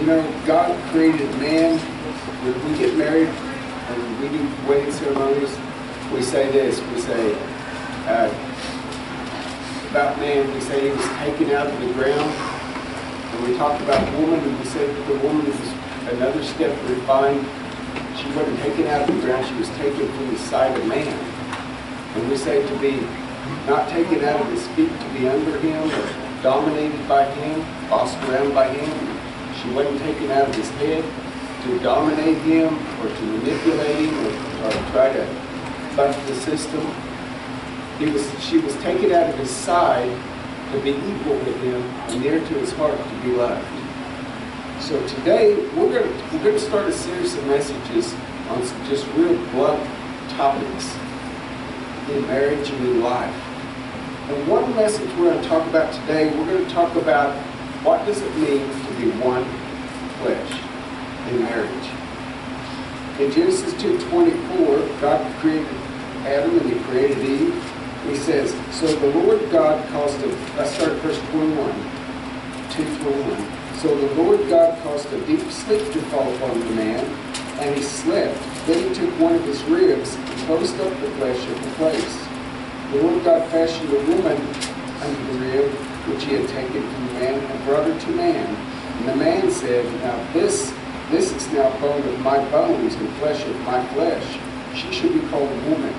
know, God created man. When we get married and we do wedding ceremonies, we say this. We say, about man, we say he was taken out of the ground. When we talk about woman, and we said the woman is another step refined. She wasn't taken out of the ground, she was taken from the side of man. And we say to be not taken out of his feet, to be under him or dominated by him, bossed around by him. She wasn't taken out of his head to dominate him or to manipulate him or try to buck the system. She was taken out of his side to be equal with him and near to his heart to be loved. So today we're going to start a series of messages on some just real blunt topics in marriage and in life. And one message we're going to talk about today, we're going to talk about what does it mean to be one flesh in marriage. In Genesis 2:24, God created Adam and he created Eve. He says, so the Lord God caused let's start at verse 21, 2:21. So the Lord God caused a deep sleep to fall upon the man, and he slept. Then he took one of his ribs and closed up the flesh of the place. The Lord God fashioned a woman under the rib which he had taken from the man and brought her to man. And the man said, now this is now bone of my bones and flesh of my flesh. She should be called a woman,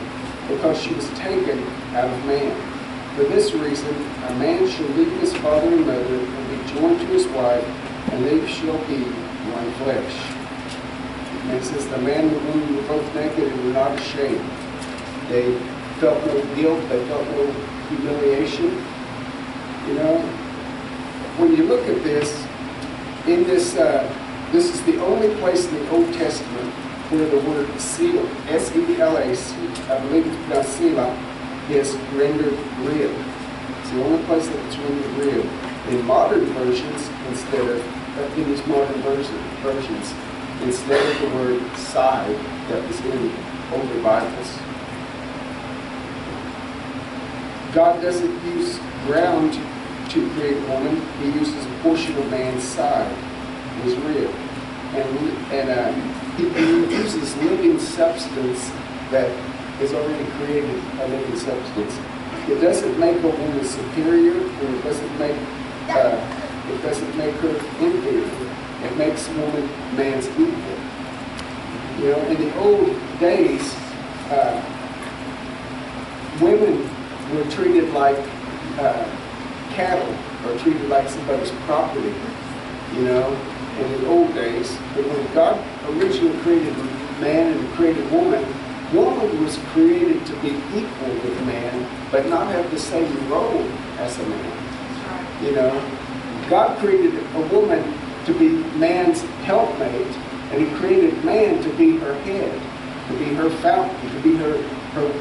because she was taken out of man. For this reason, a man shall leave his father and mother and be joined to his wife, and they shall be one flesh. And it says, the man and the woman were both naked and were not ashamed. They felt no guilt, they felt no humiliation. You know, when you look at this, in this is the only place in the Old Testament where the word Selah, S-E-L-A, I believe it's pronounced Selah, is rendered rib. It's the only place that it's rendered rib. In modern versions, in these modern versions, instead of the word side that was in older Bibles, God doesn't use ground to create a woman. He uses a portion of man's side, his rib. And he uses living substance that is already created, a living substance. It doesn't make a woman superior, and it doesn't make her inferior. It makes woman man's equal. You know, in the old days, women were treated like cattle, or treated like somebody's property. You know, in the old days. But when God originally created man and created woman was created to be equal with man, but not have the same role as a man. You know, God created a woman to be man's helpmate, and he created man to be her head, to be her fountain, to be her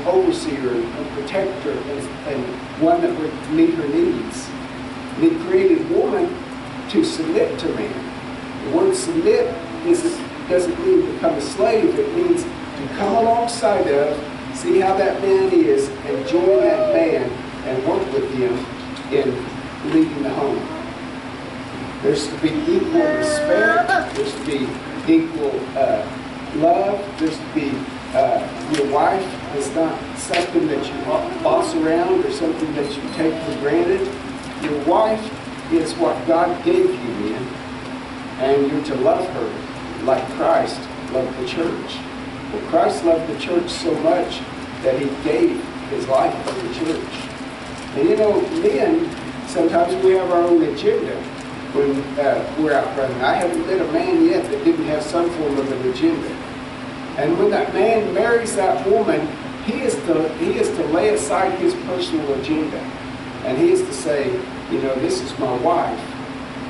overseer and protector, and one that would meet her needs. And he created woman to submit to man. The word submit doesn't mean become a slave. It means to come alongside of, see how that man is, and join that man and work with him in leading the home. There's to be equal respect. There's to be equal love. There's to be your wife is not something that you boss around or something that you take for granted. Your wife is what God gave you, man, and you're to love her like Christ loved the church. Well, Christ loved the church so much that he gave his life for the church. And you know, men, sometimes we have our own agenda when we're out running. I haven't met a man yet that didn't have some form of an agenda. And when that man marries that woman, he is to lay aside his personal agenda. And he is to say, you know, this is my wife,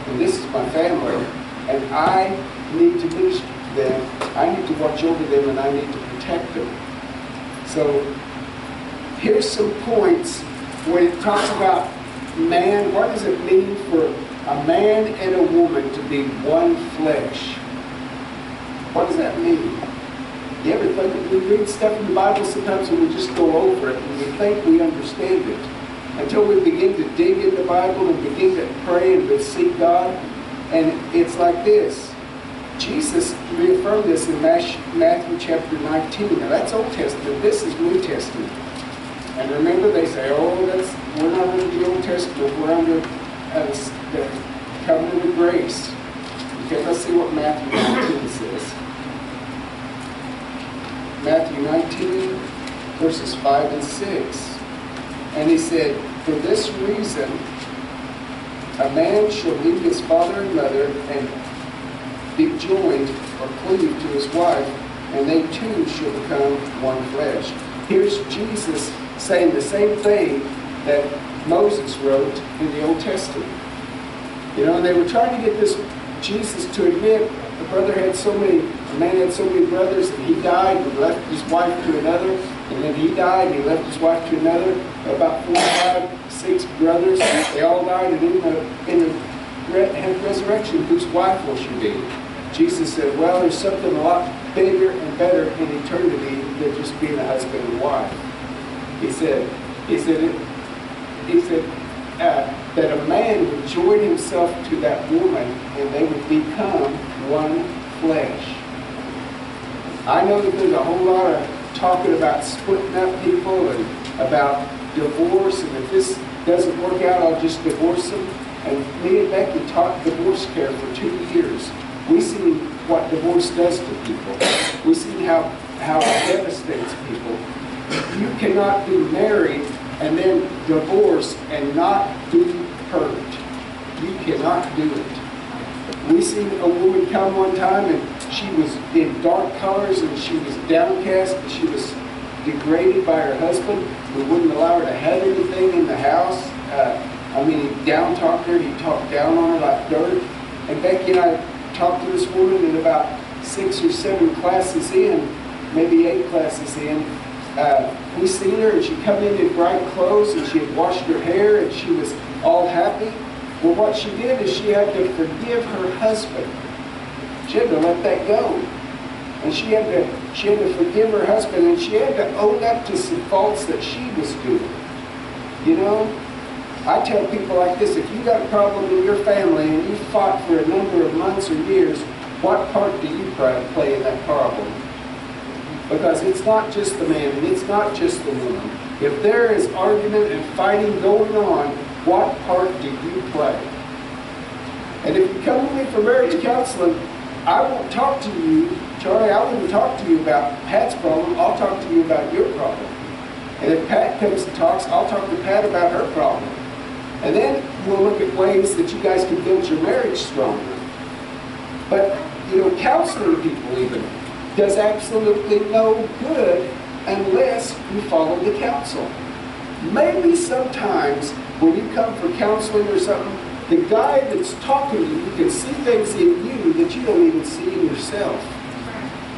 and this is my family, and I need to minister to them, I need to watch over them, and I need to protect them. So here's some points when it talks about man. What does it mean for a man and a woman to be one flesh? What does that mean? You ever think, we read stuff in the Bible sometimes and we just go over it and we think we understand it, until we begin to dig in the Bible and begin to pray and to seek God. And it's like this. Jesus reaffirmed this in Matthew chapter 19. Now that's Old Testament. This is New Testament. And remember, they say, oh, we're not under the Old Testament. We're under the covenant of grace. Okay, let's see what Matthew 19 says. Matthew 19, verses 5 and 6. And he said, for this reason, a man shall leave his father and mother and be joined or cleave to his wife, and they two shall become one flesh. Here's Jesus saying the same thing that Moses wrote in the Old Testament. You know, and they were trying to get this Jesus to admit a man had so many brothers, and he died and left his wife to another, and then he died and he left his wife to another. About 4, 5, 6 brothers, they all died, and in the resurrection, whose wife will she be? Jesus said, well, there's something a lot bigger and better in eternity than just being a husband and wife. He said that a man would join himself to that woman and they would become one flesh. I know that there's a whole lot of talking about splitting up people and about divorce, and if this doesn't work out, I'll just divorce them. And me and Becky taught divorce care for 2 years. We see what divorce does to people. We see how it devastates people. You cannot be married and then divorce and not be hurt. You cannot do it. We seen a woman come one time and she was in dark colors and she was downcast and she was degraded by her husband, who wouldn't allow her to have anything in the house. He down-talked her, he talked down on her like dirt. And Becky and I talked to this woman, and about 6 or 7 classes in, maybe 8 classes in, we seen her and she come in bright clothes and she had washed her hair and she was all happy. Well, what she did is she had to forgive her husband. She had to let that go. And she had to forgive her husband, and she had to own up to some faults that she was doing. You know, I tell people like this, if you got a problem in your family and you fought for a number of months or years, what part do you play in that problem? Because it's not just the man and it's not just the woman. If there is argument and fighting going on, what part do you play? And if you come to me for marriage counseling, I won't talk to you, Charlie, I wouldn't talk to you about Pat's problem, I'll talk to you about your problem. And if Pat comes and talks, I'll talk to Pat about her problem. And then we'll look at ways that you guys can build your marriage stronger. But, you know, counseling people even does absolutely no good unless you follow the counsel. Maybe sometimes when you come for counseling or something, the guy that's talking to you can see things in you that you don't even see in yourself.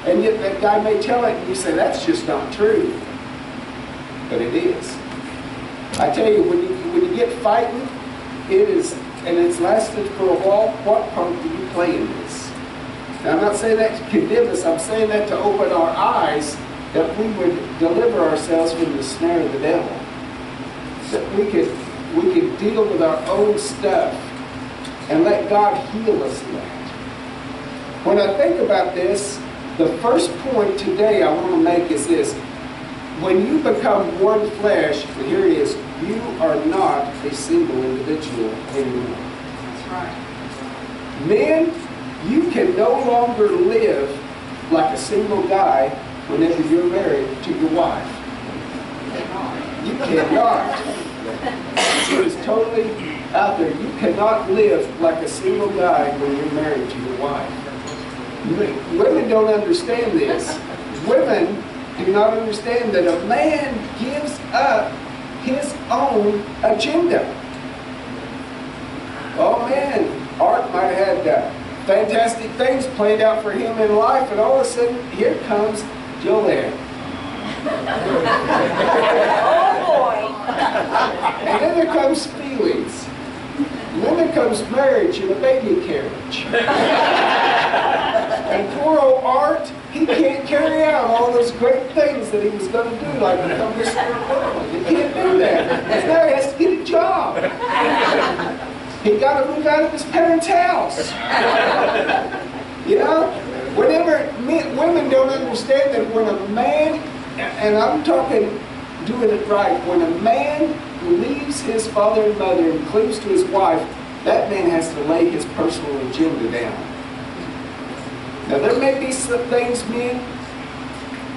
And yet that guy may tell it and you say, that's just not true. But it is. I tell you, when you get fighting, it is, and it's lasted for a while, what part do you play in this? Now, I'm not saying that to condemn us, I'm saying that to open our eyes, that we would deliver ourselves from the snare of the devil. That we could deal with our own stuff and let God heal us in that. When I think about this, the first point today I want to make is this. When you become one flesh, and here it is, you are not a single individual anymore. That's right. Men, you can no longer live like a single guy whenever you're married to your wife. You cannot. It is totally out there. You cannot live like a single guy when you're married to your wife. Women don't understand this. Women do not understand that a man gives up his own agenda. Oh man, Art might have had fantastic things planned out for him in life, and all of a sudden, here comes Joanne. Oh boy! And then there comes feelings. And then there comes marriage and a baby carriage. And poor old Art, he can't carry out all those great things that he was going to do, like become Mr. World. He can't do that. Because now he has to get a job. He got to move out of his parents' house. You know, women don't understand that when a man, and I'm talking doing it right, when a man leaves his father and mother and cleaves to his wife, that man has to lay his personal agenda down. Now there may be some things, men,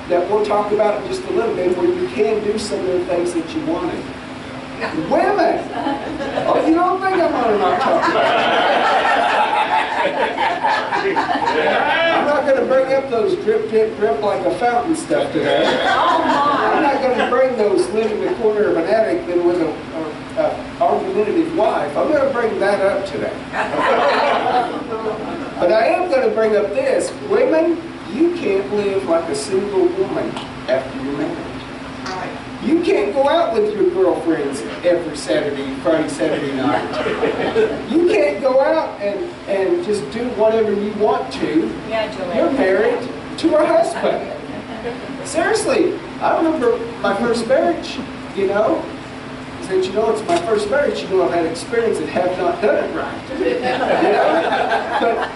that we'll talk about in just a little bit, where you can do some of the things that you wanted. Women! Oh, you don't think I'm going to not talk about it? I'm not going to bring up those drip, drip, drip like a fountain stuff today. I'm not going to bring those live in the corner of an attic then with an argumentative wife. I'm going to bring that up today. But I am going to bring up this. Women, you can't live like a single woman after you're married. You can't go out with your girlfriends every Friday, Saturday night. You can't go out and just do whatever you want to. You're married to a husband. Seriously, I remember my first marriage, you know. I said, you know, it's my first marriage. You know, I've had experience and have not done it right. You know? But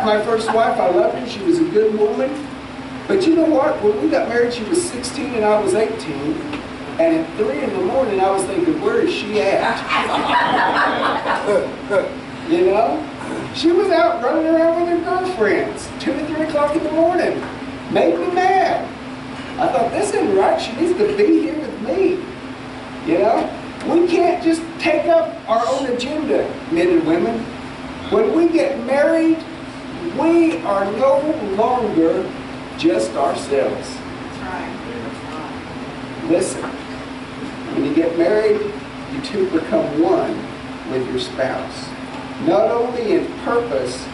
my first wife, I loved her. She was a good woman. But you know what? When we got married, she was 16 and I was 18. And at 3 in the morning, I was thinking, where is she at? You know? She was out running around with her girlfriends, 2 to 3 o'clock in the morning. Made me mad. I thought, this isn't right. She needs to be here with me. You know? We can't just take up our own agenda, men and women. When we get married, we are no longer just ourselves. That's right. Listen, when you get married, you two become one with your spouse. Not only in purpose,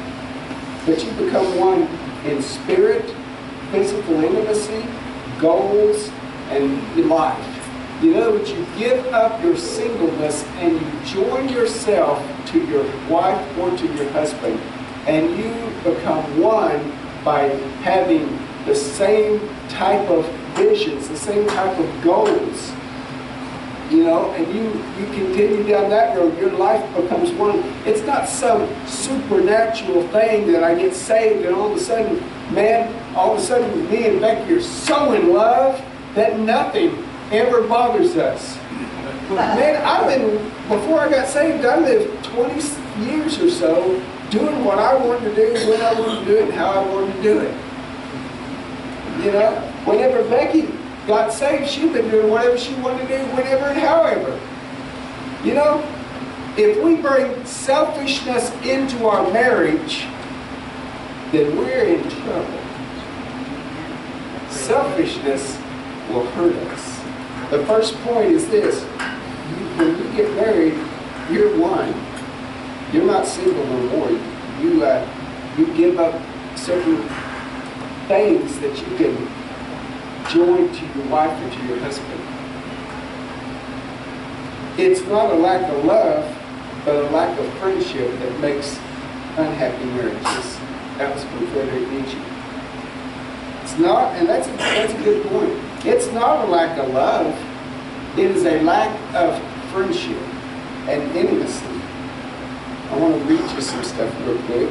but you become one in spirit, physical intimacy, goals, and life. You know that you give up your singleness and you join yourself to your wife or to your husband, and you become one by having the same type of visions, the same type of goals. You know, and you continue down that road, your life becomes one. It's not some supernatural thing that I get saved and all of a sudden, man, all of a sudden me and Becky are so in love that nothing ever bothers us. Man, before I got saved, I lived 20 years or so doing what I wanted to do, when I wanted to do it, and how I wanted to do it. You know, whenever Becky got saved, she'd been doing whatever she wanted to do, whenever and however. You know, if we bring selfishness into our marriage, then we're in trouble. Selfishness will hurt us. The first point is this. When you get married, you're one. You're not single no more. You give up certain things that you can join to your wife or to your husband. It's not a lack of love, but a lack of friendship that makes unhappy marriages. That was from Friedrich Nietzsche. It's not, and that's a good point. It's not a lack of love. It is a lack of friendship and intimacy. I want to read you some stuff real quick.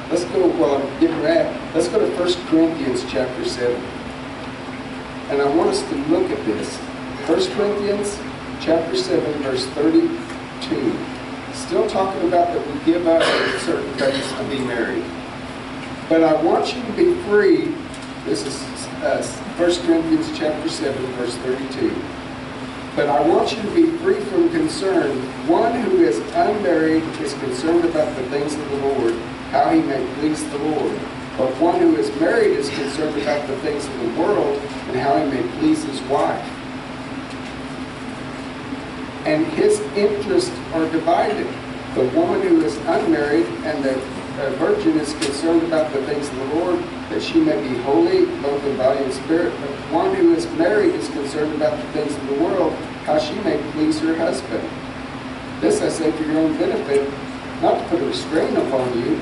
Let's go, well, I'm getting ready. Let's go to 1 Corinthians chapter 7. And I want us to look at this. 1 Corinthians chapter 7, verse 32. Still talking about that we give up certain things to be married. But I want you to be free. This is 1 Corinthians chapter 7, verse 32. But I want you to be free from concern. One who is unmarried is concerned about the things of the Lord, how he may please the Lord. But one who is married is concerned about the things of the world and how he may please his wife. And his interests are divided. The woman who is unmarried and the virgin is concerned about the things of the Lord, that she may be holy, both in body and spirit. But one who is married is concerned about the things of the world, how she may please her husband. This I say for your own benefit, not to put a restraint upon you,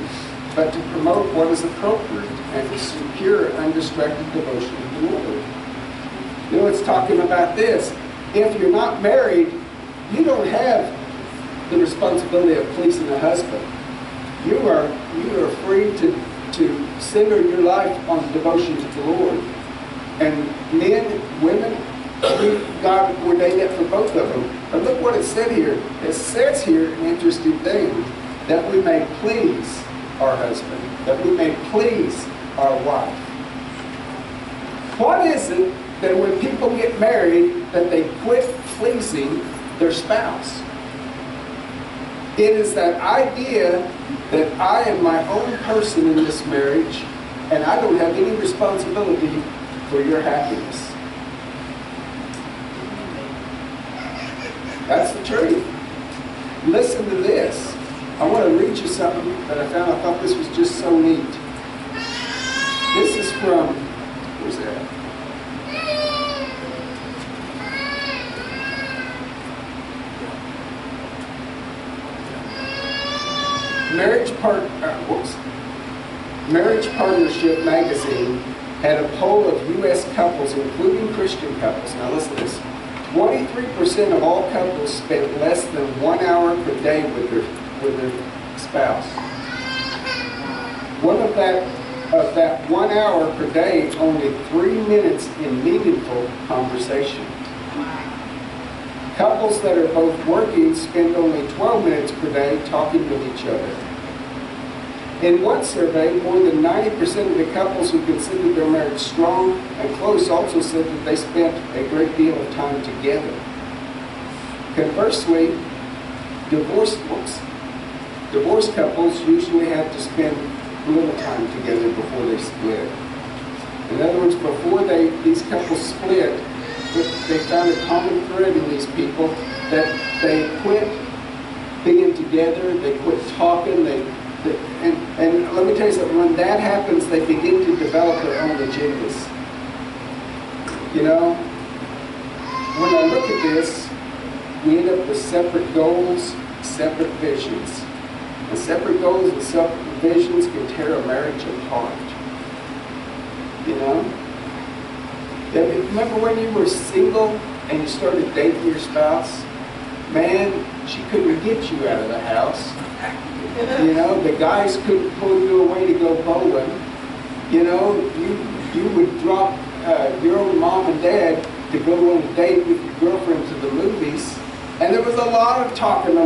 but to promote what is appropriate and to secure undistracted devotion to the Lord. You know, it's talking about this. If you're not married, you don't have the responsibility of pleasing a husband. You are free to center your life on devotion to the Lord. And men, women, God ordained that for both of them. But look what it said here. It says here an interesting thing, that we may please our husband, that we may please our wife. What is it that when people get married, that they quit pleasing their spouse? It is that idea that I am my own person in this marriage, and I don't have any responsibility for your happiness. That's the truth. Listen to this. I want to read you something that I found. I thought this was just so neat. This is from, where's that? Marriage Partnership magazine had a poll of U.S. couples, including Christian couples. Now listen to this. 23% of all couples spent less than 1 hour per day with their spouse. Of that 1 hour per day, only 3 minutes in meaningful conversation. Couples that are both working spend only 12 minutes per day talking with each other. In one survey, more than 90% of the couples who considered their marriage strong and close also said that they spent a great deal of time together. Conversely, divorced couples usually have to spend little time together before they split. In other words, before these couples split, they found a common thread in these people, that they quit being together, they quit talking, and let me tell you something, when that happens, they begin to develop their own agendas. You know, when I look at this, we end up with separate goals, separate visions. And separate goals and separate visions can tear a marriage apart. You know? Remember when you were single and you started dating your spouse? Man, she couldn't get you out of the house. You know, the guys couldn't pull you away to go bowling. You know, you would drop your own mom and dad to go on a date with your girlfriend to the movies. And there was a lot of talking,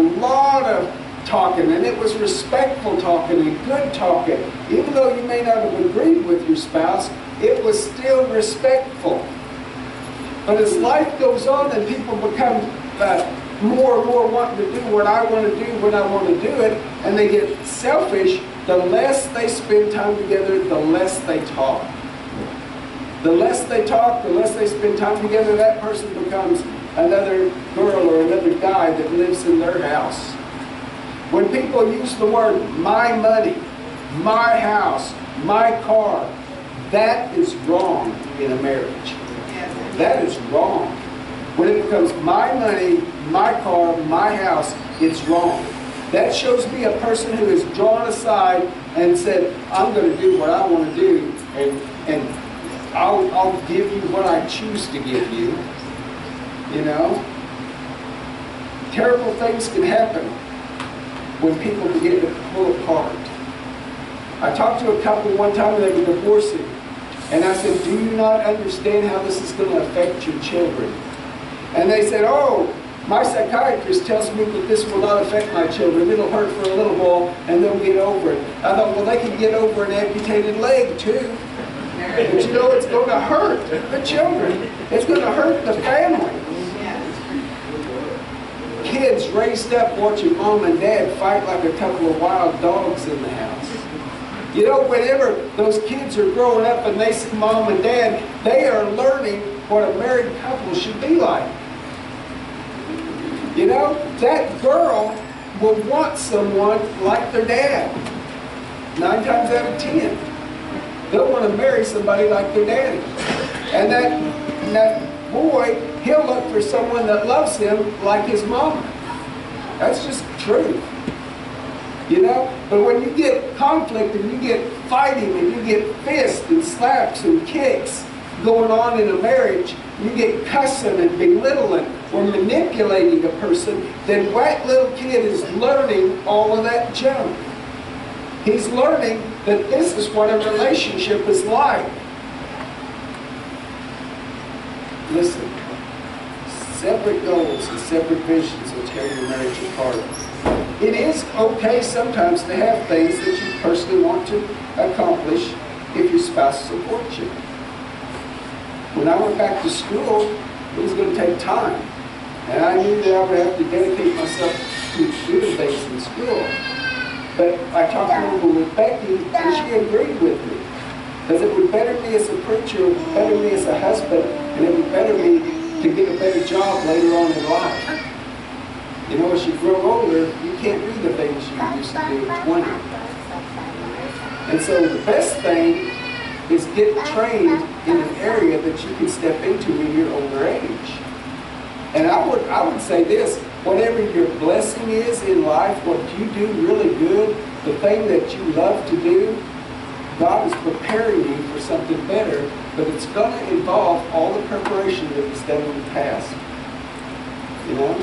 and it was respectful talking and good talking. Even though you may not have agreed with your spouse, it was still respectful. But as life goes on and people become more and more wanting to do what I want to do when I want to do it, and they get selfish, the less they spend time together, the less they talk. The less they talk, the less they spend time together, that person becomes another girl or another guy that lives in their house. When people use the word my money, my house, my car, that is wrong in a marriage. That is wrong. When it becomes my money, my car, my house, it's wrong. That shows me a person who has drawn aside and said, I'm going to do what I want to do, and I'll give you what I choose to give you. You know? Terrible things can happen when people begin to pull apart. I talked to a couple one time and they were divorcing. And I said, do you not understand how this is going to affect your children? And they said, oh, my psychiatrist tells me that this will not affect my children. It'll hurt for a little while and they'll get over it. I thought, well, they can get over an amputated leg too. But you know, it's going to hurt the children. It's going to hurt the family. Kids raised up watching mom and dad fight like a couple of wild dogs in the house. You know, whenever those kids are growing up and they see mom and dad, they are learning what a married couple should be like. You know, that girl will want someone like their dad. 9 times out of 10. They'll want to marry somebody like their daddy. And that boy, he'll look for someone that loves him like his mama. That's just true. You know? But when you get conflict and you get fighting and you get fists and slaps and kicks going on in a marriage, you get cussing and belittling or manipulating a person, then that little kid is learning all of that junk. He's learning that this is what a relationship is like. Listen, separate goals and separate visions will tear your marriage apart. It is okay sometimes to have things that you personally want to accomplish if your spouse supports you. When I went back to school, it was going to take time. And I knew that I would have to dedicate myself to doing things in school. But I talked a little bit with Becky, and she agreed with me. Because it would better me as a preacher, it would better me as a husband, and it would better me to get a better job later on in life. You know, as you grow older, you can't do the things you used to do at 20. And so the best thing is get trained in an area that you can step into in your older age. And I would say this, whatever your blessing is in life, what you do really good, the thing that you love to do, God is preparing you for something better, but it's going to involve all the preparation that He's done in the past. You know?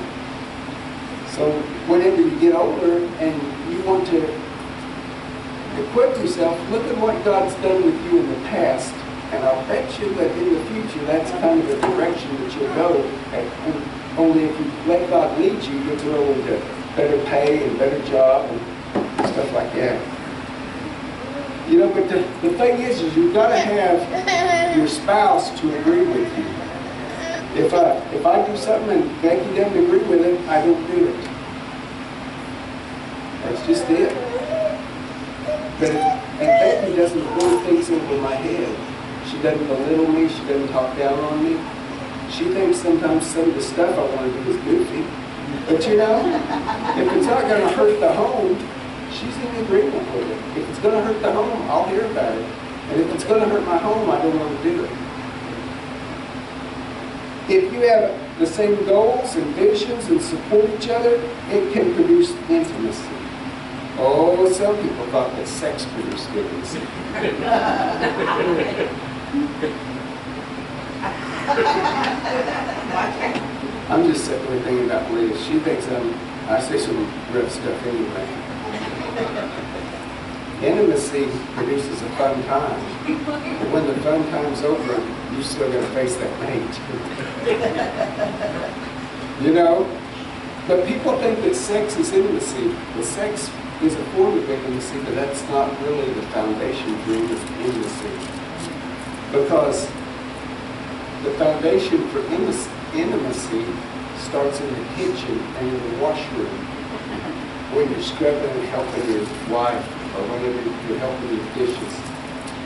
So whenever you get older and you want to equip yourself, look at what God's done with you in the past, and I'll bet you that in the future that's kind of the direction that you'll go. And only if you let God lead you, you'll grow into better pay and better job and stuff like that. You know, but the thing is you've got to have your spouse to agree with you. If I do something and Becky doesn't agree with it, I don't do it. That's just it. And Becky doesn't blow things over my head. She doesn't belittle me. She doesn't talk down on me. She thinks sometimes some of the stuff I want to do is goofy. But you know, if it's not going to hurt the home, she's in agreement with it. If it's going to hurt the home, I'll hear about it. And if it's going to hurt my home, I don't want to do it. If you have the same goals and visions and support each other, it can produce intimacy. Oh, some people thought that sex produced intimacy. I'm just sitting there thinking about Liz. She thinks I say some rough stuff anyway. Intimacy produces a fun time. But when the fun time's over, you're still going to face that mate. You know? But people think that sex is intimacy. Well, sex is a form of intimacy, but that's not really the foundation for intimacy. Because the foundation for intimacy starts in the kitchen and in the washroom. When you're scrubbing and helping your wife, or whenever you're helping your dishes,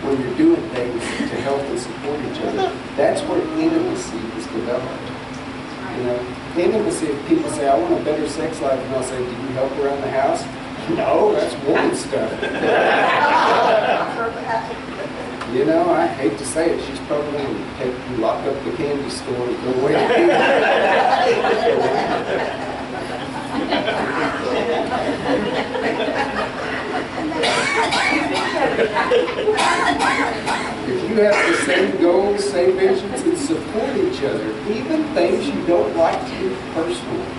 when you're doing things to help and support each other, that's where intimacy is developed. You know, intimacy, if people say, I want a better sex life, and I'll say, do you help around the house? No, that's woman stuff. You know, I hate to say it, she's probably going to lock up the candy store and go away. If you have the same goals, same visions, and support each other, even things you don't like to do personally,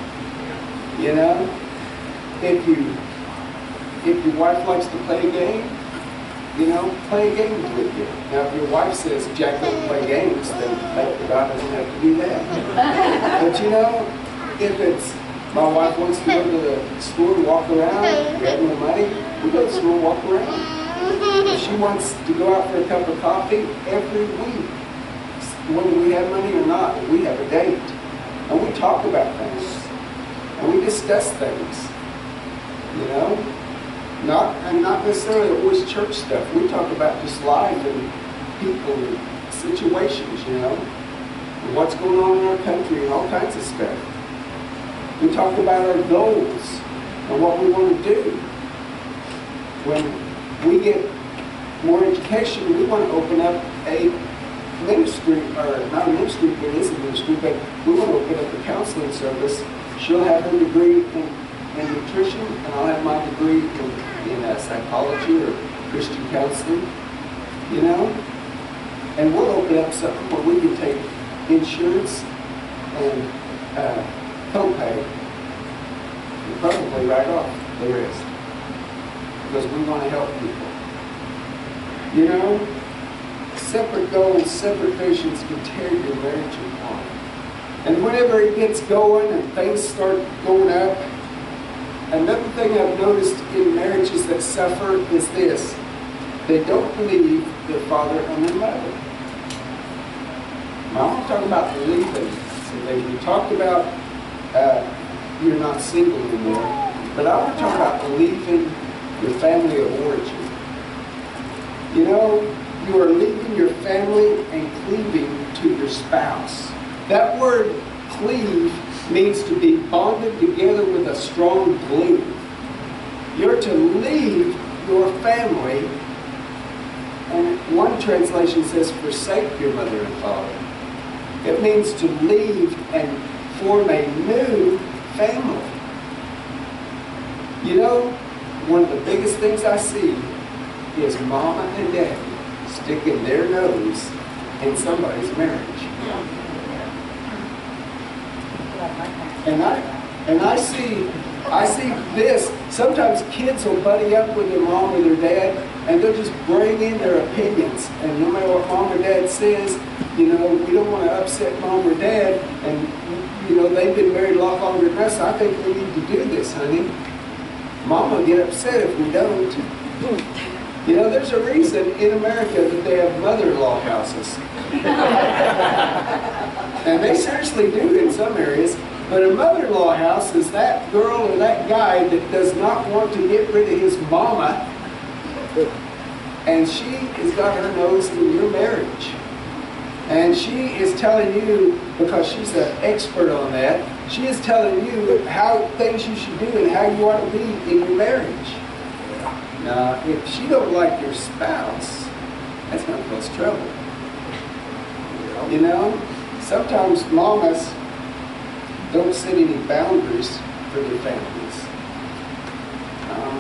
you know, if your wife likes to play a game, you know, play a game with you. Now, if your wife says Jack don't play games, then thank God doesn't have to do that. But you know, if it's my wife wants to go to the store and walk around, we have no money, we go to the store and walk around. If she wants to go out for a cup of coffee every week, whether we have money or not, we have a date. And we talk about things. And we discuss things. You know? Not necessarily always church stuff. We talk about just life and people and situations, you know? And what's going on in our country and all kinds of stuff. We talk about our goals and what we want to do. When we get more education, we want to open up a ministry, or not a ministry, but it is a ministry, but we want to open up a counseling service. She'll have her degree in nutrition, and I'll have my degree in psychology or Christian counseling, you know? And we'll open up something where we can take insurance and copay and probably write off the rest. because we want to help people. You know, separate goals, separate visions can tear your marriage apart. And whenever it gets going and things start going up, another thing I've noticed in marriages that suffer is this. They don't believe their father and their mother. Now, I'm talking about believing. We talked about you're not single anymore, but I want to talk about believing your family of origin. You know, you are leaving your family and cleaving to your spouse. That word cleave means to be bonded together with a strong glue. You're to leave your family, and one translation says forsake your mother and father. It means to leave and form a new family. You know, one of the biggest things I see is mama and daddy sticking their nose in somebody's marriage. And I see this. Sometimes kids will buddy up with their mom or their dad, and they'll just bring in their opinions. And no matter what mom or dad says, you know, we don't want to upset mom or dad. And, you know, they've been married a lot longer than us. I think we need to do this, honey. Mom will get upset if we don't. You know, there's a reason in America that they have mother-in-law houses. And they seriously do in some areas. But a mother-in-law house is that girl or that guy that does not want to get rid of his mama, and she has got her nose in your marriage. And she is telling you, because she's an expert on that, she is telling you how things you should do and how you ought to be in your marriage. Now, if she don't like your spouse, that's going to cause trouble. You know, sometimes mamas don't set any boundaries for their families.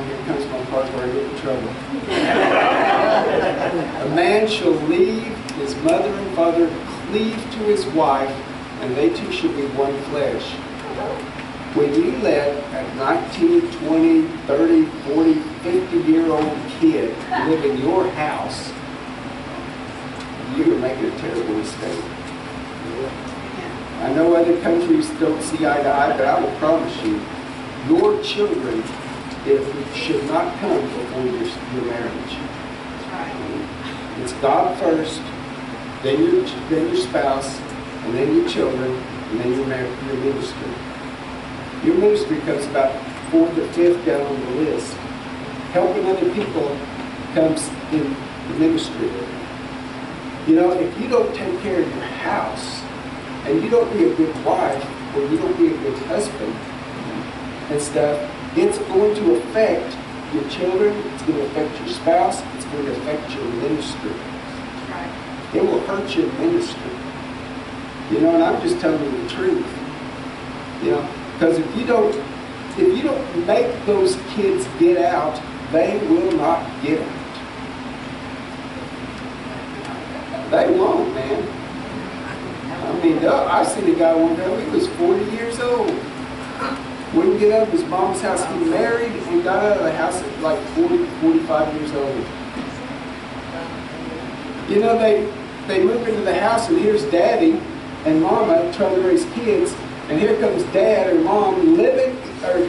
Here comes my part where I get in trouble. A man shall leave his mother and father, cleave to his wife, and they two shall be one flesh. When you let a 19, 20, 30, 40, 50-year-old kid live in your house, you're making a terrible mistake. I know other countries don't see eye to eye, but I will promise you, your children should not come before your marriage. That's right. It's God first, then your spouse, and then your children, and then your ministry. Your ministry comes about 4th or 5th down on the list. Helping other people comes in the ministry. You know, if you don't take care of your house, and you don't be a good wife, or you don't be a good husband and stuff, it's going to affect your children, it's going to affect your spouse, it's going to affect your ministry. Right. It will hurt your ministry. You know, and I'm just telling you the truth. You know, because if you don't make those kids get out, they will not get out. They won't, man. I mean, I seen a guy one time, he was 40 years old. Wouldn't get out of his mom's house. He married and got out of the house at like 40, 45 years old. You know, they move into the house and here's daddy and mama trying to raise kids, and here comes dad or mom living, or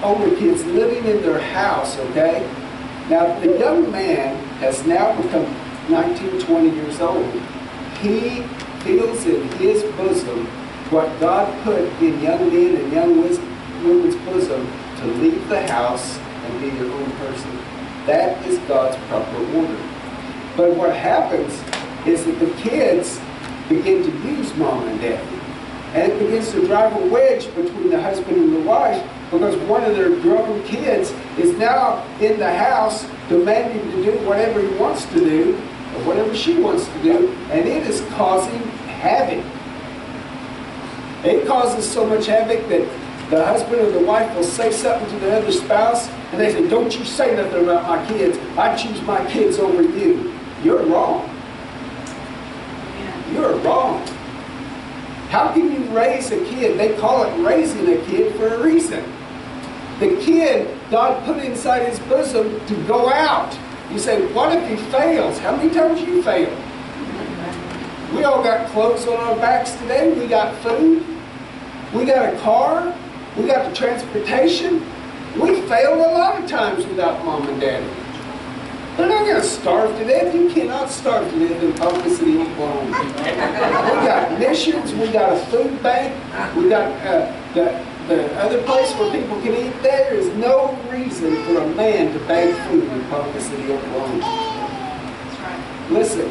older kids living in their house, okay? Now, the young man has now become 19, 20 years old. He feels in his bosom what God put in young men and young women's bosom to leave the house and be their own person. That is God's proper order. But what happens is that the kids begin to use mom and daddy. And it begins to drive a wedge between the husband and the wife, because one of their grown kids is now in the house demanding to do whatever he wants to do, or whatever she wants to do, and it is causing havoc. It causes so much havoc that the husband or the wife will say something to the other spouse, and they say, "Don't you say nothing about my kids. I choose my kids over you." You're wrong. You're wrong. How can you raise a kid? They call it raising a kid for a reason. The kid God put inside his bosom to go out. You say, what if he fails? How many times you fail? We all got clothes on our backs today. We got food. We got a car. We got the transportation. We failed a lot of times without mom and daddy. They're not going to starve to death. You cannot starve to death in Ponca City, Oklahoma. We got missions. We got a food bank. We got the other place where people can eat. There is no reason for a man to beg food in Ponca City, Oklahoma. That's right. Listen,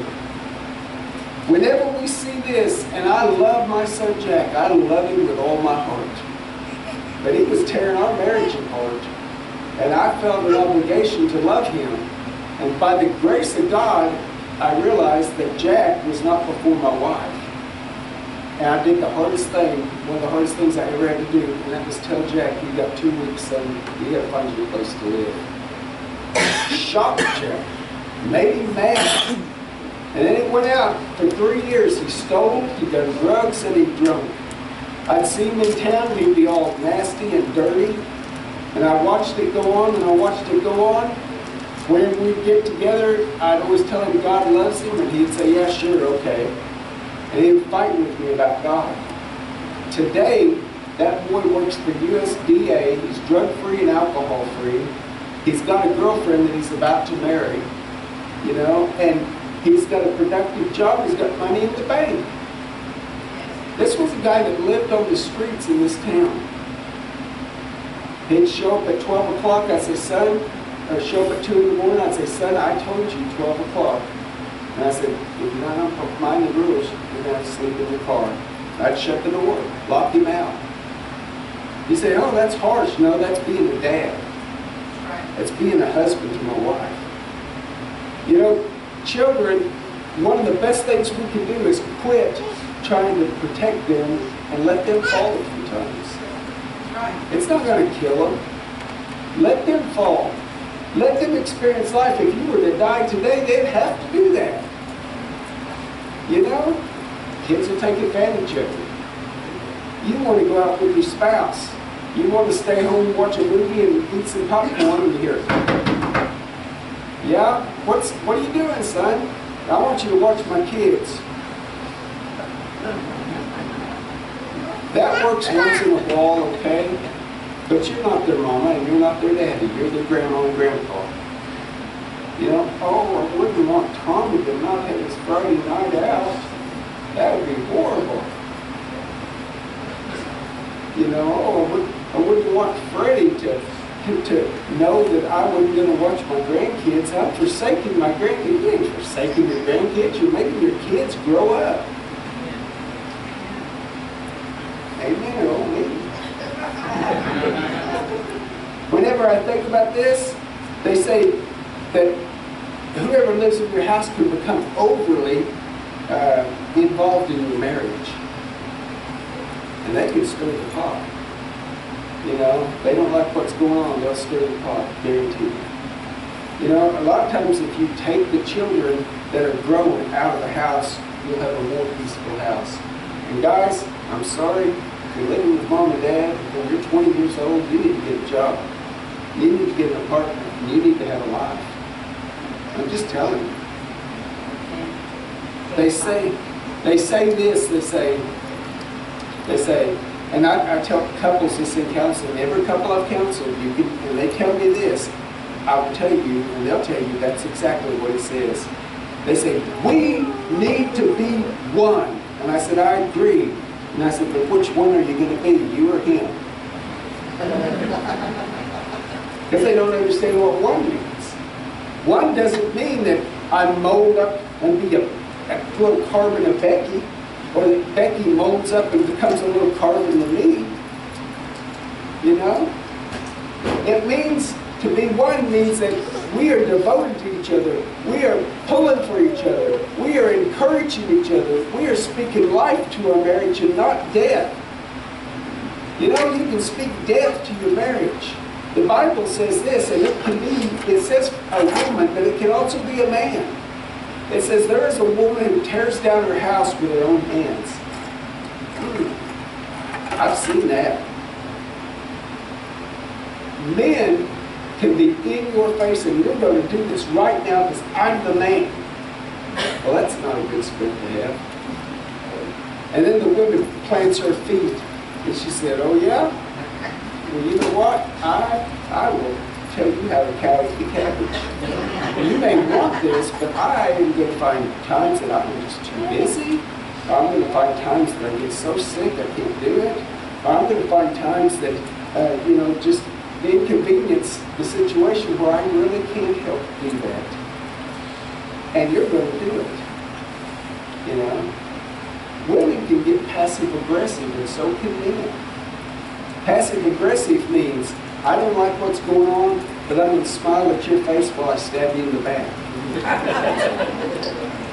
whenever we see this, and I love my son Jack, I love him with all my heart. But he was tearing our marriage apart. And I felt an obligation to love him. And by the grace of God, I realized that Jack was not before my wife. And I did the hardest thing, one of the hardest things I ever had to do, and that was tell Jack, you got 2 weeks, son, you got to find your place to live. Shocked Jack. Made him mad. And then it went out for 3 years. He stole, he done drugs, and he drunk. I'd see him in town, he'd be all nasty and dirty. And I watched it go on, and I watched it go on. When we'd get together, I'd always tell him God loves him, and he'd say, yeah, sure, okay. And he would fight with me about God. Today, that boy works for USDA. He's drug-free and alcohol-free. He's got a girlfriend that he's about to marry, you know, and he's got a productive job. He's got money in the bank. This was a guy that lived on the streets in this town. He'd show up at 12 o'clock. I'd say, son, or show up at 2 in the morning. I'd say, son, I told you 12 o'clock. And I said, if you're not going to mind the rules, you're going to have to sleep in the car. I'd shut the door, lock him out. You say, oh, that's harsh. No, that's being a dad. That's being a husband to my wife. You know, children, one of the best things we can do is quit trying to protect them and let them fall a few times. It's not going to kill them. Let them fall. Let them experience life. If you were to die today, they'd have to do that. You know? Kids will take advantage of you. You want to go out with your spouse. You want to stay home and watch a movie and eat some popcorn and hear, yeah? What are you doing, son? I want you to watch my kids. That works once in a while, okay? But you're not their mama and you're not their daddy. You're their grandma and grandpa. You know, oh, I wouldn't want Tommy to not have his Friday night out. That would be horrible. You know, oh, I wouldn't want Freddie to know that I wasn't going to watch my grandkids. I'm forsaking my grandkids. You ain't forsaking your grandkids. You're making your kids grow up. Amen. Oh, me. Whenever I think about this, they say that whoever lives in your house can become overly involved in your marriage. And they can stir the pot. You know, they don't like what's going on, they'll stir the pot, guaranteed. You know, a lot of times if you take the children that are grown out of the house, you'll have a more peaceful house. And guys, I'm sorry, if you're living with mom and dad, when you're 20 years old, you need to get a job. You need to get an apartment. And you need to have a life. I'm just telling you. They say this, they say, and I tell couples this in counseling, every couple I've counseled, and they tell me this, I will tell you, and they'll tell you that's exactly what it says. They say, we need to be one. And I said, I agree. And I said, but which one are you going to be, you or him? Because they don't understand what one means. One doesn't mean that I mold up and be a little carbon of Becky, or that Becky molds up and becomes a little carbon of me. You know? It means, to be one means that we are devoted to each other. We are pulling for each other. We are encouraging each other. We are speaking life to our marriage and not death. You know, you can speak death to your marriage. The Bible says this, and it says a woman, but it can also be a man. It says there is a woman who tears down her house with her own hands. I've seen that. Men can be in your face and you're going to do this right now because I'm the man. Well, that's not a good spirit to have. And then the woman plants her feet and she said, oh yeah? Well, you know what? I will tell you how to cow the cabbage. And you may want this, but I am going to find times that I'm just too busy. Or I'm going to find times that I get so sick I can't do it. Or I'm going to find times that, just inconvenience the situation where I really can't help do that. And you're going to do it. You know? Women can get passive-aggressive, and so can men. Passive-aggressive means, I don't like what's going on, but I'm going to smile at your face while I stab you in the back.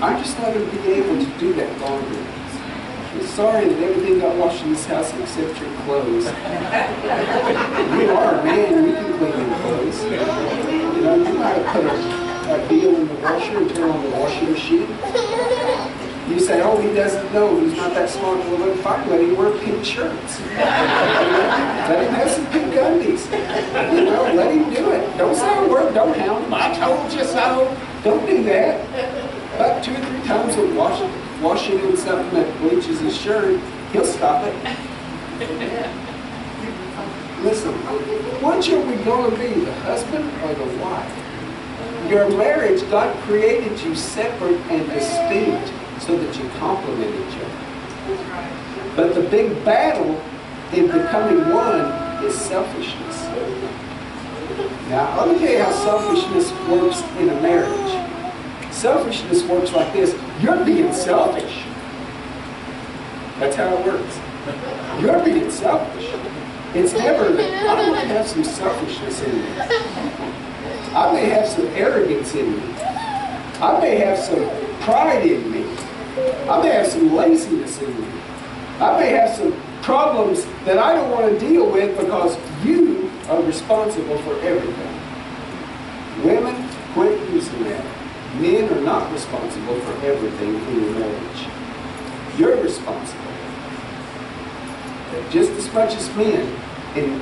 I'm just not going to be able to do that longer. I'm sorry that everything got washed in this house except your clothes. You are a man, you can clean your clothes. You know, you might have put a deal in the washer and turn on the washing machine. You say, oh, he doesn't know, he's not that smart. Well, then fine, let him wear pink shirts. Let him have some pink undies. You know, let him do it. Don't say a word, don't hound him. I told you so. Don't do that. About 2 or 3 times he'll wash it in something that bleaches his shirt, he'll stop it. Listen, which are we going to be, the husband or the wife? Your marriage, God created you separate and distinct so that you complement each other. But the big battle in becoming one is selfishness. Now, let me tell you how selfishness works in a marriage. Selfishness works like this. You're being selfish. That's how it works. You're being selfish. It's never that I might have some selfishness in me. I may have some arrogance in me. I may have some pride in me. I may have some laziness in me. I may have some problems that I don't want to deal with because you are responsible for everything. Women, quit using that. Men are not responsible for everything in your marriage. You're responsible. Just as much as men in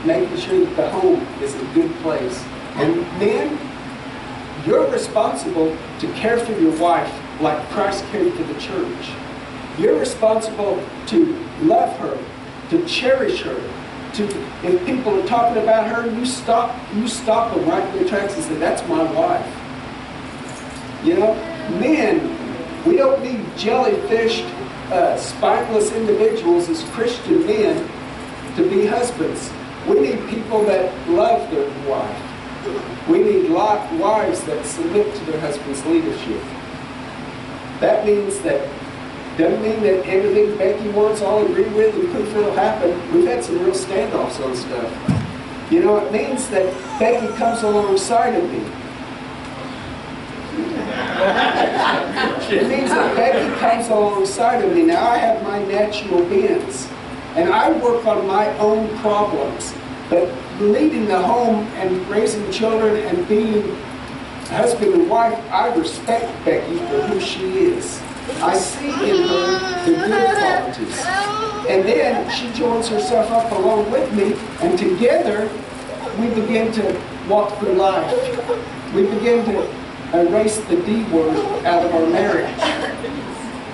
making sure that the home is a good place. And men, you're responsible to care for your wife like Christ cared for the church. You're responsible to love her, to cherish her. If people are talking about her, you stop them right in their tracks and say, that's my wife. You know, men, we don't need jellyfished, spineless individuals as Christian men to be husbands. We need people that love their wife. We need wives that submit to their husband's leadership. That means that, doesn't mean that everything Becky wants I'll agree with and proof it'll happen. We've had some real standoffs on stuff. You know, it means that Becky comes alongside of me. It means that Becky comes alongside of me. Now I have my natural bends, and I work on my own problems. But leading the home and raising children and being husband and wife, I respect Becky for who she is. I see in her the good qualities. And then she joins herself up along with me, and together we begin to walk through life. We begin to erase the D word out of our marriage.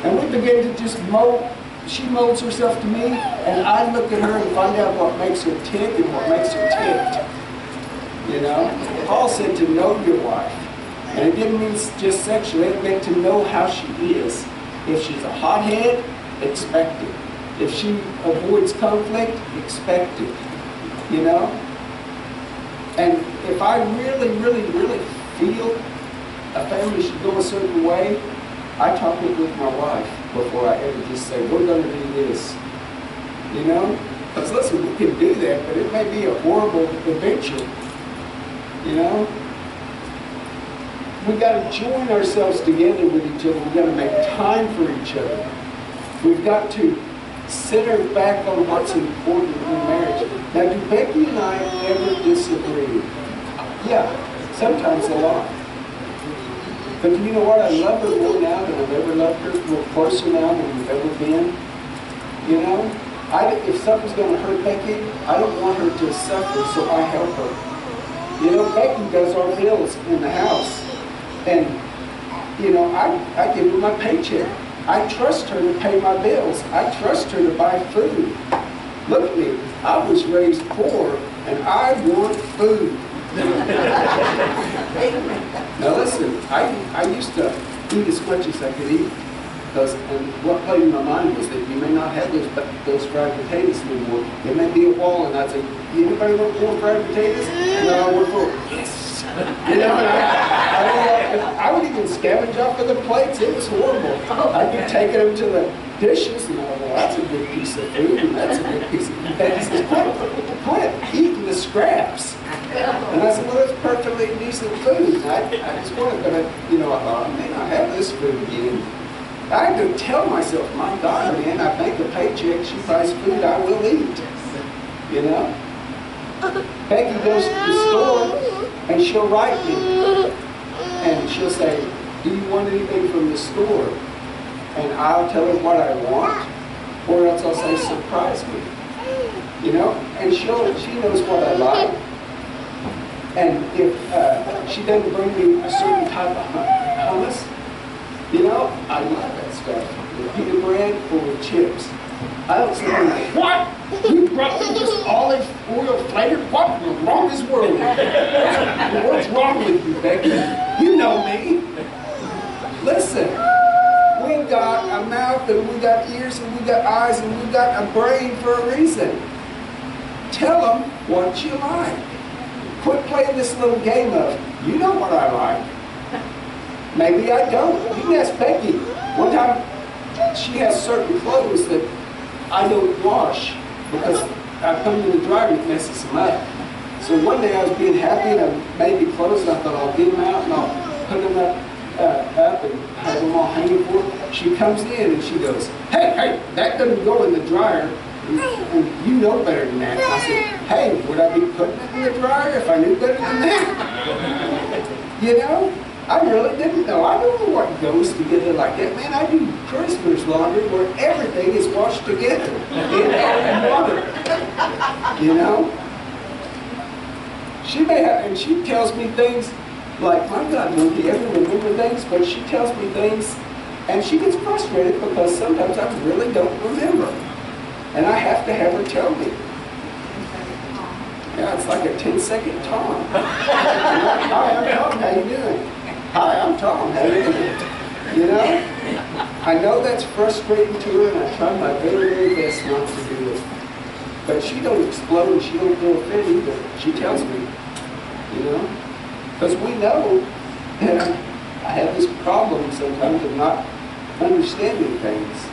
And we begin to just mold. She molds herself to me, and I look at her and find out what makes her tick and what makes her ticked. You know? Paul said to know your wife. And it didn't mean just sexually, it meant to know how she is. If she's a hothead, expect it. If she avoids conflict, expect it. You know? And if I really, really, really feel a family should go a certain way, I talk it with my wife before I ever just say, we're going to do this. You know? Because listen, we can do that, but it may be a horrible adventure. You know? We've got to join ourselves together with each other. We've got to make time for each other. We've got to center back on what's important in marriage. Now, do Becky and I ever disagree? Yeah, sometimes a lot. But you know what? I love her more now than I've ever loved her. We're closer now than we've ever been. You know? If something's going to hurt Becky, I don't want her to suffer, so I help her. You know, Becky does our bills in the house. And, you know, I give her my paycheck. I trust her to pay my bills. I trust her to buy food. Look at me. I was raised poor, and I want food. Now listen, I used to eat as much as I could eat. And what played in my mind was that you may not have those fried potatoes anymore. It may be a wall, and I'd say, anybody want more fried potatoes? And I would go, yes. You know, I would even scavenge off of the plates. It was horrible. I'd be taking them to the dishes, and I go, well, that's a good piece of food, and that's a good piece of food. And he says, quit eating the scraps. And I said, well, that's perfectly decent food. And I just wanted, but you know, I thought, I may not have this food again. I had to tell myself, my God, man, I make a paycheck, she buys food I will eat. You know? Becky goes to the store and she'll write me. And she'll say, do you want anything from the store? And I'll tell her what I want, or else I'll say, surprise me. You know? And she knows what I like. And if she doesn't bring me a certain type of hummus, you know, I love that stuff. With pita bread or with chips. I don't say, what? You brought me just olive oil flavored? What in the wrongest world? What's wrong with you, Becky? You know me. Listen, we got a mouth and we got ears and we got eyes and we got a brain for a reason. Tell them what you like. Quit playing this little game of, you know what I like. Maybe I don't. You can ask Becky. One time, she has certain clothes that I don't wash because I put them in the dryer and it messes them up. So one day I was being happy and I made the clothes and I thought I'll get them out and I'll put them up and have them all hanging for her. She comes in and she goes, hey, that doesn't go in the dryer. And you know better than that. And I said, hey, would I be putting it in the dryer if I knew better than that? You know? I really didn't know. I don't know what goes together like that. Man, I do Christmas laundry where everything is washed together in water. You know? She may have, and she tells me things like, my God, won't you ever remember things? But she tells me things, and she gets frustrated because sometimes I really don't remember. And I have to have her tell me. Yeah, it's like a 10-second Tom. Hi, I'm Tom. How you doing? Hi, I'm Tom. How you doing? You know? I know that's frustrating to her, and I try my very, very best not to do it. But she don't explode. She don't throw a fit either. She tells me. You know? Because we know that I have this problem sometimes of not understanding things.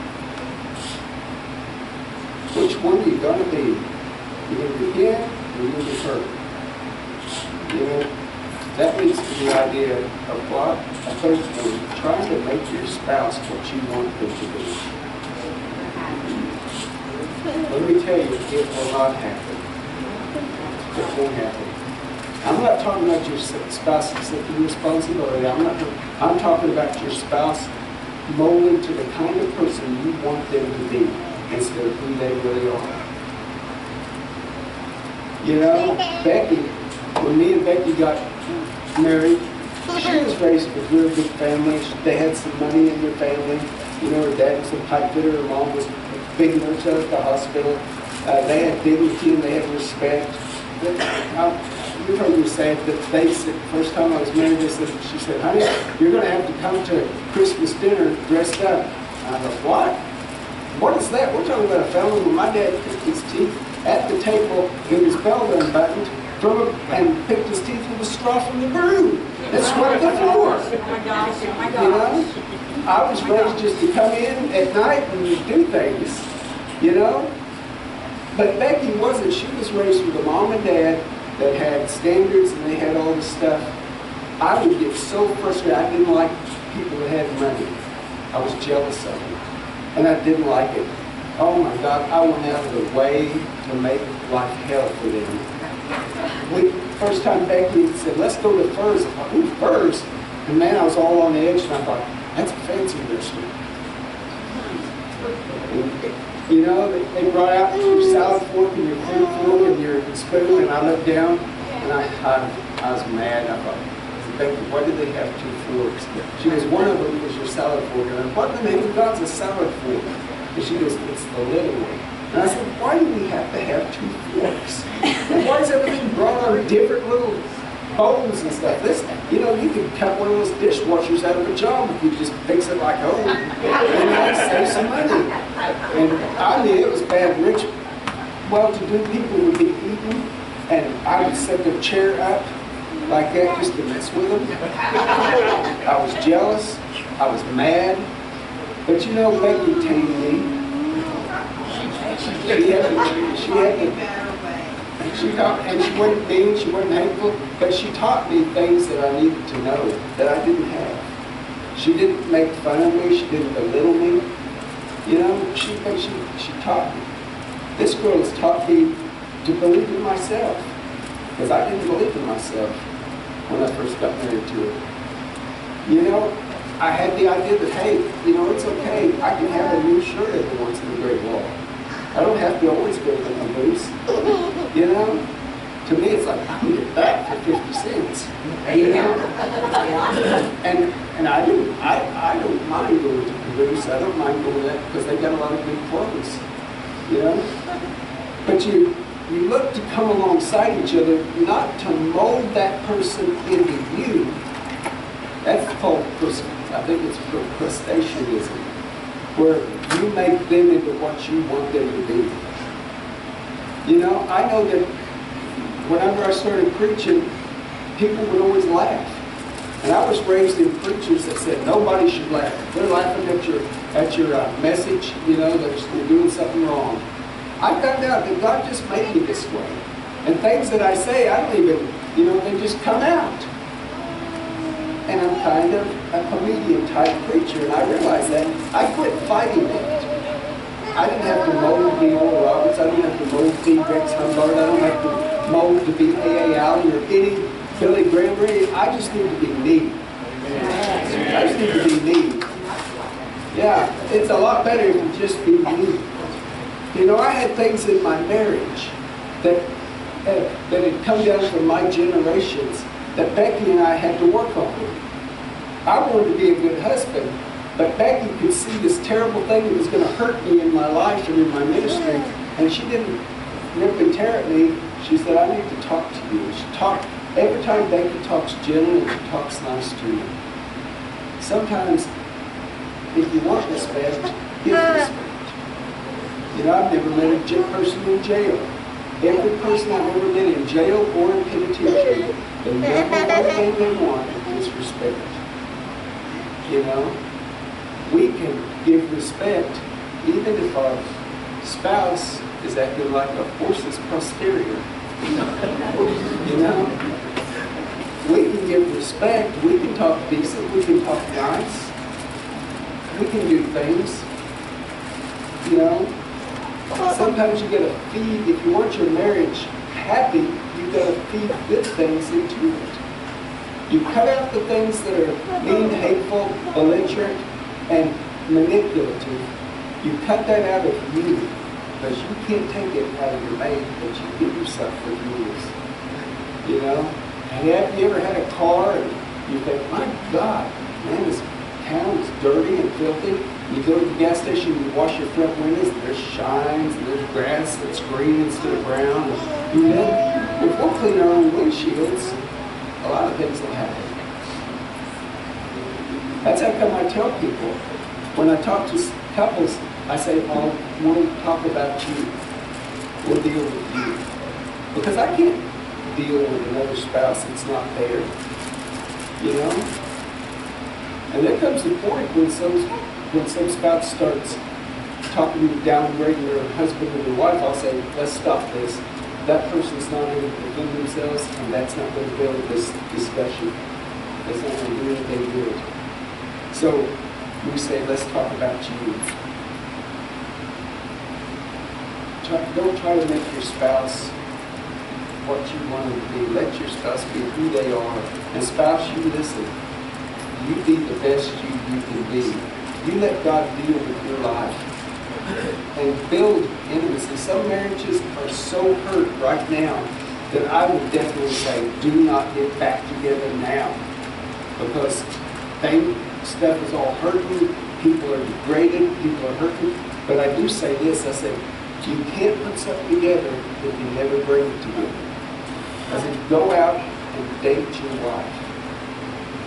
Which one are you going to be? You're going to be him or you're going to be her? You know, that leads to the idea of what? A third one, trying to make your spouse what you want them to be. Let me tell you, it will not happen. It won't happen. I'm not talking about your spouse accepting responsibility. I'm talking about your spouse molding to the kind of person you want them to be instead of who they really are. You know, Becky, when me and Becky got married, she was raised with a real big family. They had some money in their family. You know, her dad was a pipe fitter, her mom was a big nurse at the hospital. They had dignity and they had respect. You heard me say it, that they said, the first time I was married, she said, honey, you're going to have to come to Christmas dinner dressed up. I thought, what? What is that? We're talking about a fellow when my dad picked his teeth at the table with his belt unbuttoned and picked his teeth with a straw from the broom and swept the floor. Oh my gosh, oh my You gosh. know? I was raised just to come in at night and do things, you know? But Becky wasn't. She was raised with a mom and dad that had standards and they had all this stuff. I would get so frustrated. I didn't like people that had money. I was jealous of them. And I didn't like it. Oh my God, I went out of the way to make life hell for them. First time Becky said, let's go to Furs. I thought, ooh, Furs? And man, I was all on edge and I thought, that's a fancy restaurant. And, you know, they brought out your salad fork and your fruit fork and your spoon, and I looked down and I I was mad. I thought, I said, Becky, why do they have 2 forks? She goes, one of them is your salad fork. And I said, what in the name of God's a salad fork? And she goes, it's the little one. And I said, why do we have to have 2 forks? And why is everything brought on different little bowls and stuff? This, you know, you could cut one of those dishwashers out of a job if you just fix it like home. And I'd save some money. And I knew it was bad. Rich, well-to-do people would be eating, and I would set their chair up like that just to mess with them. I was jealous. I was mad. But you know, Becky tamed me. She taught, and she wasn't mean, she wasn't hateful, but she taught me things that I needed to know that I didn't have. She didn't make fun of me, she didn't belittle me. You know, she taught me. This girl has taught me to believe in myself, because I didn't believe in myself when I first got married to her. You know, I had the idea that, hey, you know, it's okay. I can have a new shirt every once in a great while. I don't have to always go to the booth. You know? To me, it's like, I can get that for 50 cents. You know? And I don't mind going to the booth. I don't mind going to that because they got a lot of good clothes. You know? But you look to come alongside each other, not to mold that person into you. That's called, I think it's crustaceanism, where you make them into what you want them to be. You know, I know that whenever I started preaching, people would always laugh. And I was raised in preachers that said nobody should laugh. They're laughing at your message, you know, that you're doing something wrong. I found out that God just made me this way. And things that I say, I don't even, you know, they just come out. And I'm kind of a comedian-type preacher, and I realized that. I quit fighting it. I didn't have to mold to be Oral Roberts. I didn't have to mold to be Rex Humbard. I don't have to mold to be A.A. Allen or any Billy Graham. I just need to be me. I just need to be me. Yeah, it's a lot better if you just be me. You know, I had things in my marriage that had come down from my generations that Becky and I had to work on. I wanted to be a good husband, but Becky could see this terrible thing that was going to hurt me in my life and in my ministry, and she didn't rip and tear at me. She said, I need to talk to you. And she talked, every time Becky talks gentle and she talks nice to you. Sometimes, if you want respect, give respect. You know, I've never met a person in jail. Every person I've ever met in jail or in penitentiary, the number one thing they want is respect. You know, we can give respect even if our spouse is acting like a horse's posterior. You know, we can give respect, we can talk decent, we can talk nice, we can do things, you know. Sometimes you gotta feed, if you want your marriage happy, you gotta feed good things into it. You cut out the things that are mean, hateful, belligerent, and manipulative. You cut that out of you, because you can't take it out of your mate, but you give yourself for years. You know? And have you ever had a car and you think, my God, man, this town is dirty and filthy. You go to the gas station, you wash your front windows, and there's shines, and there's grass that's green instead of brown. And you know, if we'll clean our own windshields, a lot of things will happen. That's how come I tell people, when I talk to couples, I say, oh, we'll talk about you. We'll deal with you. Because I can't deal with another spouse that's not there. You know? And there comes the point when some spouse starts talking, downgrading their husband or their wife, I'll say, let's stop this. That person's not able to defend themselves, and that's not going to build this discussion. That's not going to do anything good. So we say, let's talk about you. Don't try to make your spouse what you want them to be. Let your spouse be who they are. And spouse, you listen. You be the best you can be. You let God deal with your life and build intimacy. Some marriages are so hurt right now then I would definitely say do not get back together now, because stuff is all hurting, people are degraded, people are hurting. But I do say this, I said, you can't put something together if you never bring it together. I said, go out and date your wife.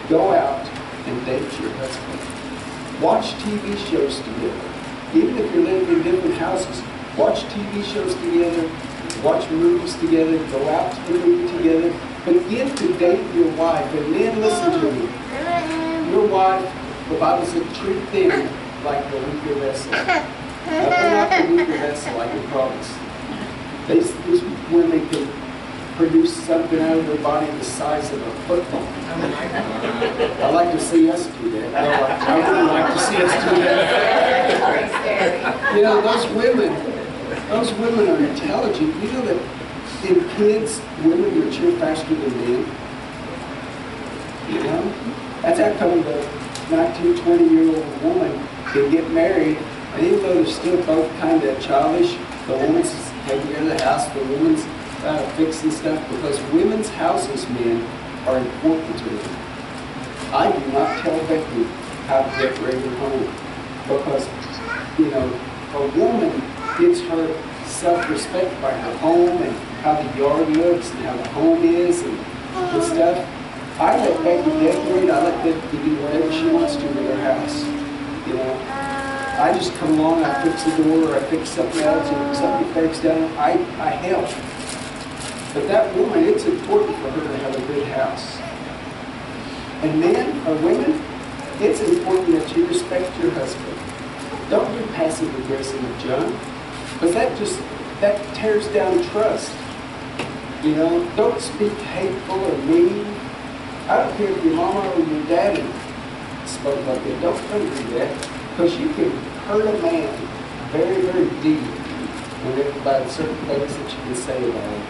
Go out and date your husband. Watch TV shows together. Even if you're living in different houses, watch TV shows together, watch movies together, go out to the movie together. Begin to date your wife, and then listen to me. Your wife, the Bible said, treat them like the weaker vessel. Now, they're not the weaker vessel, I can promise. These women can produce something out of their body the size of a football. I'd like to see us do that. No, I wouldn't like to see us do that. You know, those women are intelligent. You know that in kids, women mature faster than men. You know? That's how come the 19, 20-year-old woman can get married, and even though they're still both kind of childish, the woman's taking care of the house, the woman's fixing stuff, because women's houses, men, are important to them. I do not tell Becky how to decorate her home, because, you know, a woman gets her self-respect by her home and how the yard looks and how the home is and stuff. I let Becky decorate, I let Becky do whatever she wants to in her house. You know, I just come along, I fix the door, or I fix something else, and if something breaks down, I help. But that woman, it's important for her to have a good house. And men or women, it's important that you respect your husband. Don't do passive-aggressive junk, because that tears down trust. You know, don't speak hateful or mean. I don't care if your mama or your daddy spoke like that. Don't do that, because you can hurt a man very, very deep by certain things that you can say about him.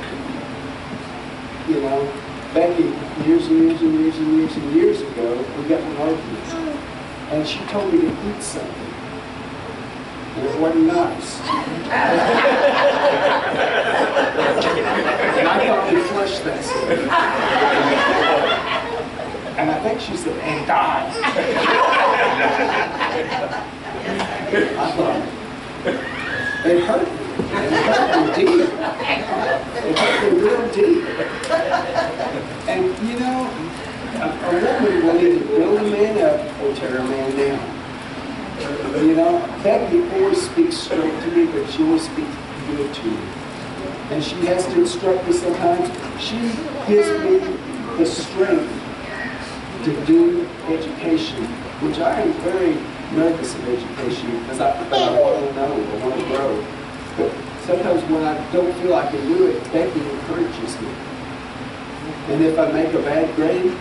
You know, Becky, years and years and years and years and years ago, we got in an argument, and she told me to eat something, and it wasn't nice. And I thought we flushed that story. And I think she said, and die. I thought, it hurt me. It hurt me deep. It hurt me real deep. And you know, a woman will either build a man up or tear a man down. You know, Becky always speaks straight to me, but she always speaks good to me. And she has to instruct me sometimes. She gives me the strength to do education, which I am very nervous of education, because I want to know, I want to grow. But sometimes when I don't feel I can do it, Becky encourages me. And if I make a bad grade,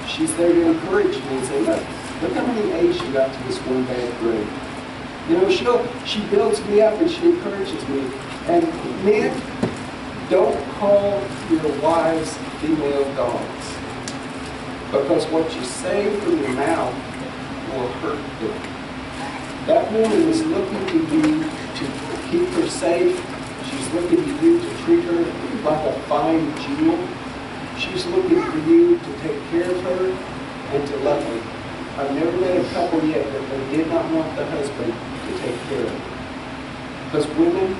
she's there to encourage me and say, look how many A's you got to this one bad grade. You know, she builds me up and she encourages me. And men, don't call your wives female dogs, because what you say from your mouth will hurt them. That woman is looking to you to keep her safe. She's looking to you to treat her like a fine jewel. She's looking for you to take care of her and to love her. I've never met a couple yet that they did not want the husband to take care of. Because women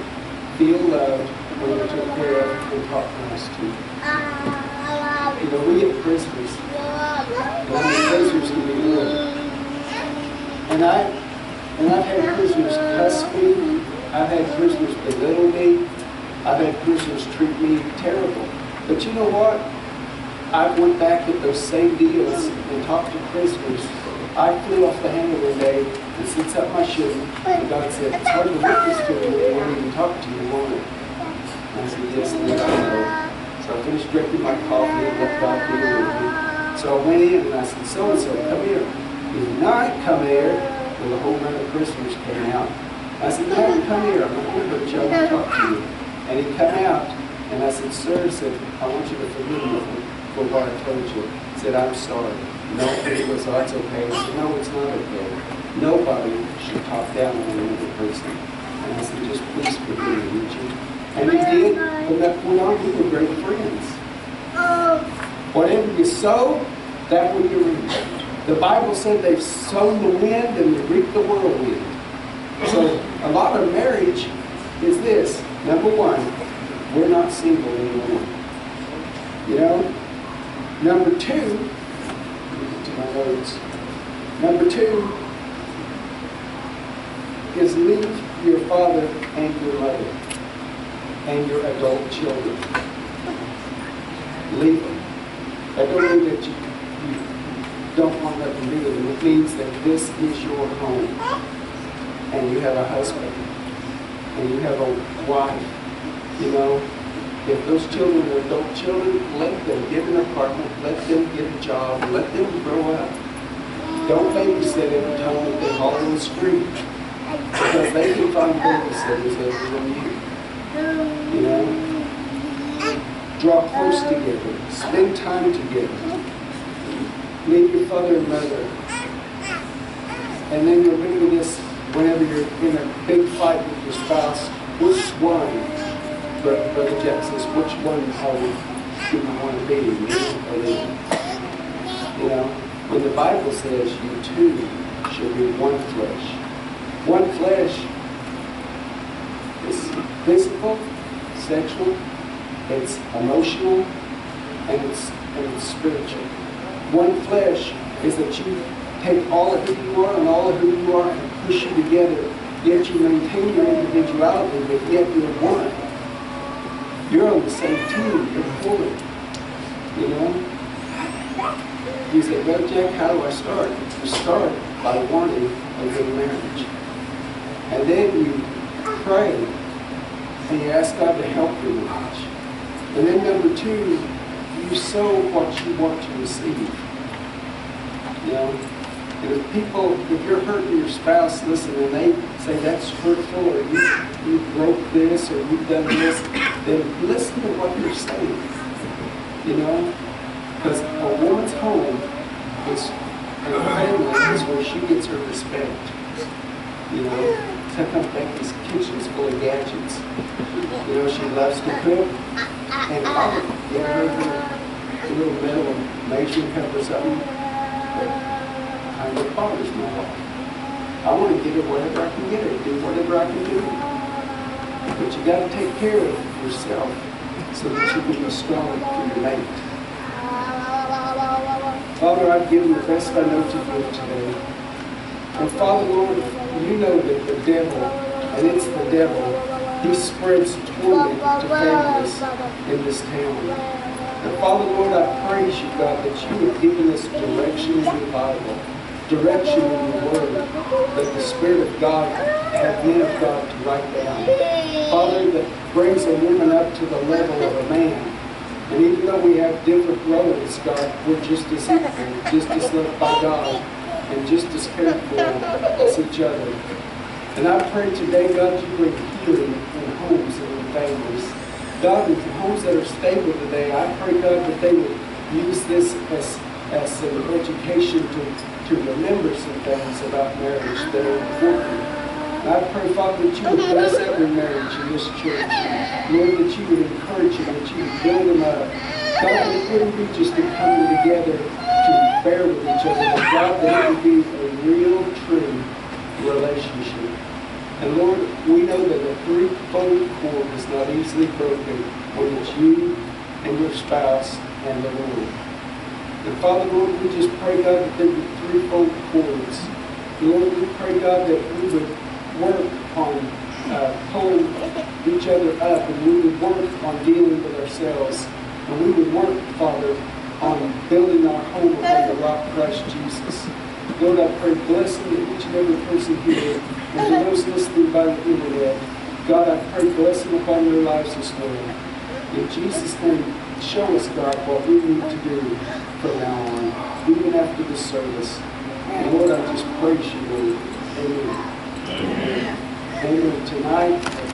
feel loved when they're taken care of and taught nice to. You know, we get prisoners. And the prisoners can be good. And I've had prisoners cuss me. I've had prisoners belittle me. I've had prisoners treat me terrible. But you know what? I went back at those same deals and talked to prisoners. I flew off the handle one day and said something I shouldn't. And God said, it's hard to witness to you when they won't even talk to you, won't it? And I said, yes, Lord, I know. So I finished drinking my coffee and let God deal with me. So I went in and I said, so-and-so, come here. He said, no, I didn't come here. Well, a whole bunch of prisoners came out. I said, no, come here. I'm not going to hurt you. I want to talk to you. And he came out. And I said, sir, I said, I want you to forgive me for what I told you. He said, I'm sorry. No, he goes, oh, it's okay. I said, no, it's not okay. Nobody should talk down on another person. And I said, just please forgive me, would you? And he did, from that point on, we were great friends. Whatever you sow, that will you reap. The Bible said they've sown the wind and they reap the whirlwind. So a lot of marriage is this. Number one, we're not single anymore. You know? Number two, to my notes. Number two is leave your father and your mother and your adult children. Leave them. That don't mean that you don't want nothing to do with them. It means that this is your home. And you have a husband. And you have a wife. You know, if those children are adult children, let them get an apartment, let them get a job, let them grow up. Don't babysit every time that they haul in the street. Because they can find babysitters other than you. You know? Draw close together. Spend time together. Leave your father and mother. And then remember this whenever you're in a big fight with your spouse. Which one, Brother Jack says, which one do you want to be? Me or them? You know, when the Bible says you two shall be one flesh. One flesh is physical, sexual, it's emotional, and it's spiritual. One flesh is that you take all of who you are and all of who you are and push you together, yet you maintain your individuality, but yet you're one. You're on the same team, you're pulling. You know? You say, well, Jack, how do I start? You start by wanting a good marriage. And then you pray and you ask God to help your marriage. And then number two, you sow what you want to receive. You know? And if you're hurting your spouse, listen, and they say that's hurtful, or you broke this, or you've done this, then listen to what you're saying. You know? Because a woman's home and family is where she gets her respect. You know? Sometimes Becky's kitchen is full of gadgets. You know, she loves to cook, and I'll get her a little metal measuring cup or something. It bothers my wife. I want to get her whatever I can get her, do whatever I can do. But you got to take care of yourself so that you can be strong for your mate. Father, I've given the best I know to give today. And Father, Lord, you know that the devil, and it's the devil, he spreads torment to families in this town. And Father, Lord, I praise you, God, that you have given us direction in your Bible. Direction in the Word that the Spirit of God had men of God to write down. Father, that brings a woman up to the level of a man. And even though we have different roles, God, we're just as equal, just as loved by God, and just as careful as each other. And I pray today, God, you bring healing in homes and in families. God, in homes that are stable today, I pray, God, that they would use this as an education to remember some things about marriage that are important. And I pray, Father, that you would bless every marriage in this church. Lord, that you would encourage them, that you would build them up. God, that it wouldn't be just a coming together to bear with each other, but God, that it would be a real, true relationship. And Lord, we know that a threefold cord is not easily broken when it's you and your spouse and the Lord. And Father, Lord, we just pray, God, that there be threefold cords. Lord, we pray, God, that we would work on pulling each other up, and we would work on dealing with ourselves. And we would work, Father, on building our home upon the rock Christ Jesus. Lord, I pray blessing to each and every person here, and to those listening by the internet. God, I pray blessing upon their lives this morning. In Jesus' name, show us, God, what we need to do from now on, even after the service. And Lord, I just praise you, Lord. Amen. Amen. Tonight,